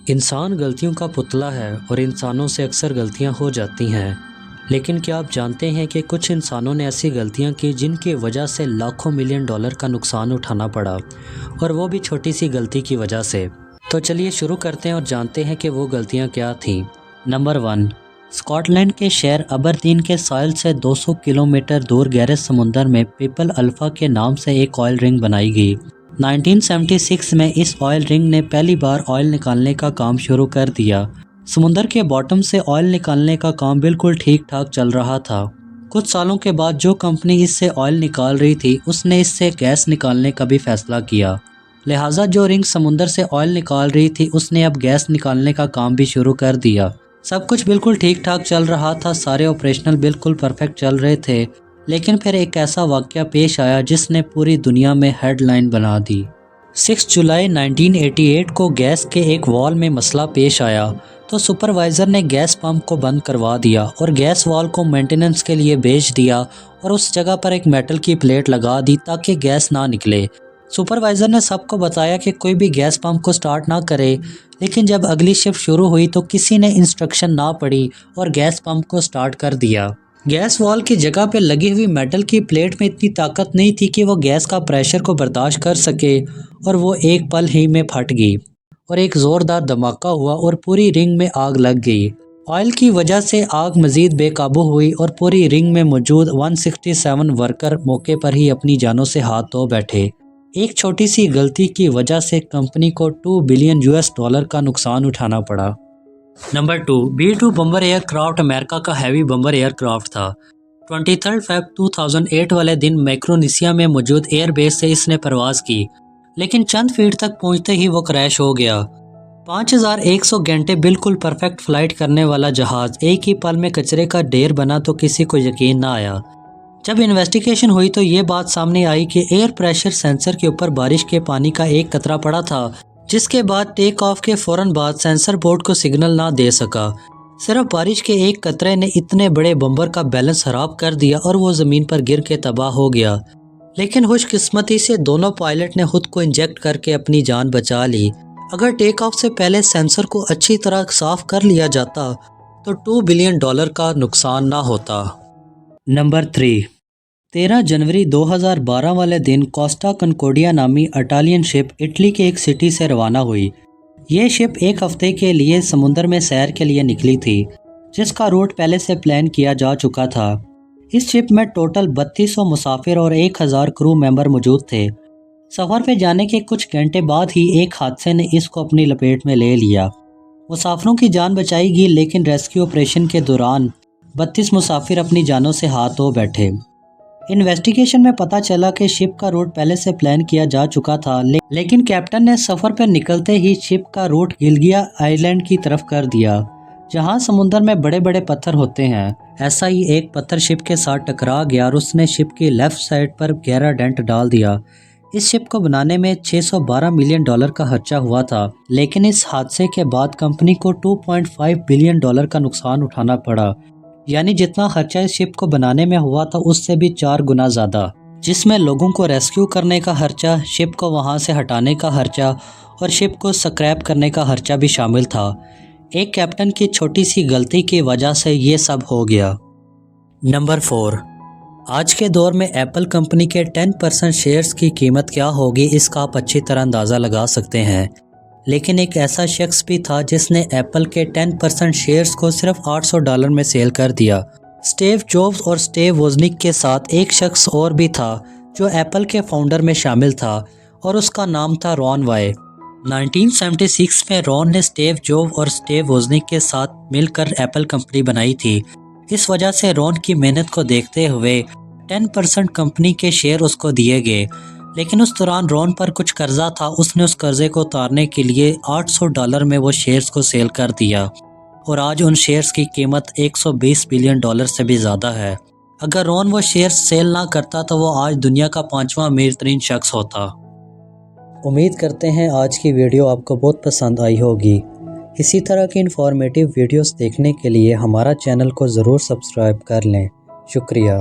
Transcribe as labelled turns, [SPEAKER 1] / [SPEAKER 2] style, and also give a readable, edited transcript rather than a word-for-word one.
[SPEAKER 1] انسان غلطیوں کا پتلا ہے اور انسانوں سے اکثر غلطیاں ہو جاتی ہیں، لیکن کیا آپ جانتے ہیں کہ کچھ انسانوں نے ایسی غلطیاں کی جن کی وجہ سے لاکھوں ملین ڈالر کا نقصان اٹھانا پڑا، اور وہ بھی چھوٹی سی غلطی کی وجہ سے۔ تو چلیے شروع کرتے ہیں اور جانتے ہیں کہ وہ غلطیاں کیا تھیں۔ نمبر 1، اسکاٹ لینڈ کے شہر ابردین کے ساحل سے 200 کلومیٹر دور گہرے سمندر میں پیپل الفا کے نام سے ایک آئل رنگ بنائی گئی۔ 1976 میں اس آئل رنگ نے پہلی بار آئل نکالنے کا کام شروع کر دیا۔ سمندر کے باٹم سے آئل نکالنے کا کام بالکل ٹھیک ٹھاک چل رہا تھا۔ کچھ سالوں کے بعد جو کمپنی اس سے آئل نکال رہی تھی اس نے اس سے گیس نکالنے کا بھی فیصلہ کیا، لہٰذا جو رنگ سمندر سے آئل نکال رہی تھی اس نے اب گیس نکالنے کا کام بھی شروع کر دیا۔ سب کچھ بالکل ٹھیک ٹھاک چل رہا تھا، سارے آپریشنل بالکل پرفیکٹ چل رہے تھے، لیکن پھر ایک ایسا واقعہ پیش آیا جس نے پوری دنیا میں ہیڈ لائن بنا دی۔ 6 جولائی 1988 کو گیس کے ایک وال میں مسئلہ پیش آیا تو سپروائزر نے گیس پمپ کو بند کروا دیا اور گیس وال کو مینٹیننس کے لیے بھیج دیا اور اس جگہ پر ایک میٹل کی پلیٹ لگا دی تاکہ گیس نہ نکلے۔ سپروائزر نے سب کو بتایا کہ کوئی بھی گیس پمپ کو سٹارٹ نہ کرے، لیکن جب اگلی شفٹ شروع ہوئی تو کسی نے انسٹرکشن نہ پڑھی اور گیس پمپ کو سٹارٹ کر دیا۔ گیس وال کی جگہ پہ لگی ہوئی میٹل کی پلیٹ میں اتنی طاقت نہیں تھی کہ وہ گیس کا پریشر کو برداشت کر سکے، اور وہ ایک پل ہی میں پھٹ گئی اور ایک زوردار دھماکہ ہوا اور پوری رنگ میں آگ لگ گئی۔ آئل کی وجہ سے آگ مزید بے قابو ہوئی اور پوری رنگ میں موجود 167 ورکر موقع پر ہی اپنی جانوں سے ہاتھ دھو بیٹھے۔ ایک چھوٹی سی غلطی کی وجہ سے کمپنی کو $2 بلین کا نقصان اٹھانا پڑا۔ نمبر 2، B-2 بمبر ایئر کرافٹ امریکہ کا ہیوی بمبر ایئر کرافٹ تھا۔ 23 فیب 2008 والے دن میکرونیسیا میں موجود ایئر بیس سے اس نے پرواز کی، لیکن چند فیٹ تک پہنچتے ہی وہ کریش ہو گیا۔ 5100 گھنٹے بالکل پرفیکٹ فلائٹ کرنے والا جہاز ایک ہی پل میں کچرے کا ڈھیر بنا تو کسی کو یقین نہ آیا۔ جب انویسٹیگیشن ہوئی تو یہ بات سامنے آئی کہ ایئر پریشر سینسر کے اوپر بارش کے پانی کا ایک قطرہ پڑا تھا، جس کے بعد ٹیک آف کے فوراً بعد سینسر بورڈ کو سگنل نہ دے سکا۔ صرف بارش کے ایک قطرے نے اتنے بڑے بمبر کا بیلنس خراب کر دیا اور وہ زمین پر گر کے تباہ ہو گیا، لیکن خوش قسمتی سے دونوں پائلٹ نے خود کو انجیکٹ کر کے اپنی جان بچا لی۔ اگر ٹیک آف سے پہلے سینسر کو اچھی طرح صاف کر لیا جاتا تو $2 بلین کا نقصان نہ ہوتا۔ نمبر 3، 13 جنوری 2012 والے دن کوسٹا کنکورڈیا نامی اٹالین شپ اٹلی کے ایک سٹی سے روانہ ہوئی۔ یہ شپ ایک ہفتے کے لیے سمندر میں سیر کے لیے نکلی تھی، جس کا روٹ پہلے سے پلان کیا جا چکا تھا۔ اس شپ میں ٹوٹل 3200 مسافر اور 1000 کرو ممبر موجود تھے۔ سفر پہ جانے کے کچھ گھنٹے بعد ہی ایک حادثے نے اس کو اپنی لپیٹ میں لے لیا۔ مسافروں کی جان بچائی گئی، لیکن ریسکیو آپریشن کے دوران 32 مسافر اپنی جانوں سے ہاتھ دھو بیٹھے۔ انویسٹیگیشن میں پتہ چلا کہ شپ کا روٹ پہلے سے پلان کیا جا چکا تھا، لیکن کیپٹن نے سفر پر نکلتے ہی شپ کا روٹ گلگیا آئی لینڈ کی طرف کر دیا، جہاں سمندر میں بڑے بڑے پتھر ہوتے ہیں۔ ایسا ہی ایک پتھر شپ کے ساتھ ٹکرا گیا اور اس نے شپ کی لیفٹ سائڈ پر گہرا ڈینٹ ڈال دیا۔ اس شپ کو بنانے میں $612 ملین کا خرچہ ہوا تھا، لیکن اس حادثے کے بعد کمپنی کو $2.5 بلین کا نقصان اٹھانا پڑا، یعنی جتنا خرچہ اس شپ کو بنانے میں ہوا تھا اس سے بھی 4 گنا زیادہ، جس میں لوگوں کو ریسکیو کرنے کا خرچہ، شپ کو وہاں سے ہٹانے کا خرچہ اور شپ کو سکریپ کرنے کا خرچہ بھی شامل تھا۔ ایک کیپٹن کی چھوٹی سی غلطی کی وجہ سے یہ سب ہو گیا۔ نمبر 4، آج کے دور میں ایپل کمپنی کے 10% شیئرز کی قیمت کیا ہوگی اس کا آپ اچھی طرح اندازہ لگا سکتے ہیں، لیکن ایک ایسا شخص بھی تھا جس نے ایپل کے 10% شیئرز کو صرف $800 میں سیل کر دیا۔ اسٹیو جابز اور اسٹیو ووزنک کے ساتھ ایک شخص اور بھی تھا جو ایپل کے فاؤنڈر میں شامل تھا، اور اس کا نام تھا رون وائے۔ 1976 میں رون نے اسٹیو جابز اور اسٹیو ووزنک کے ساتھ مل کر ایپل کمپنی بنائی تھی۔ اس وجہ سے رون کی محنت کو دیکھتے ہوئے 10% کمپنی کے شیئر اس کو دیے گئے، لیکن اس دوران رون پر کچھ قرضہ تھا۔ اس نے اس قرضے کو اتارنے کے لیے $800 میں وہ شیئرز کو سیل کر دیا، اور آج ان شیئرز کی قیمت $120 بلین سے بھی زیادہ ہے۔ اگر رون وہ شیئرز سیل نہ کرتا تو وہ آج دنیا کا 5واں امیر ترین شخص ہوتا۔ امید کرتے ہیں آج کی ویڈیو آپ کو بہت پسند آئی ہوگی۔ اسی طرح کی انفارمیٹیو ویڈیوز دیکھنے کے لیے ہمارا چینل کو ضرور سبسکرائب کر لیں۔ شکریہ۔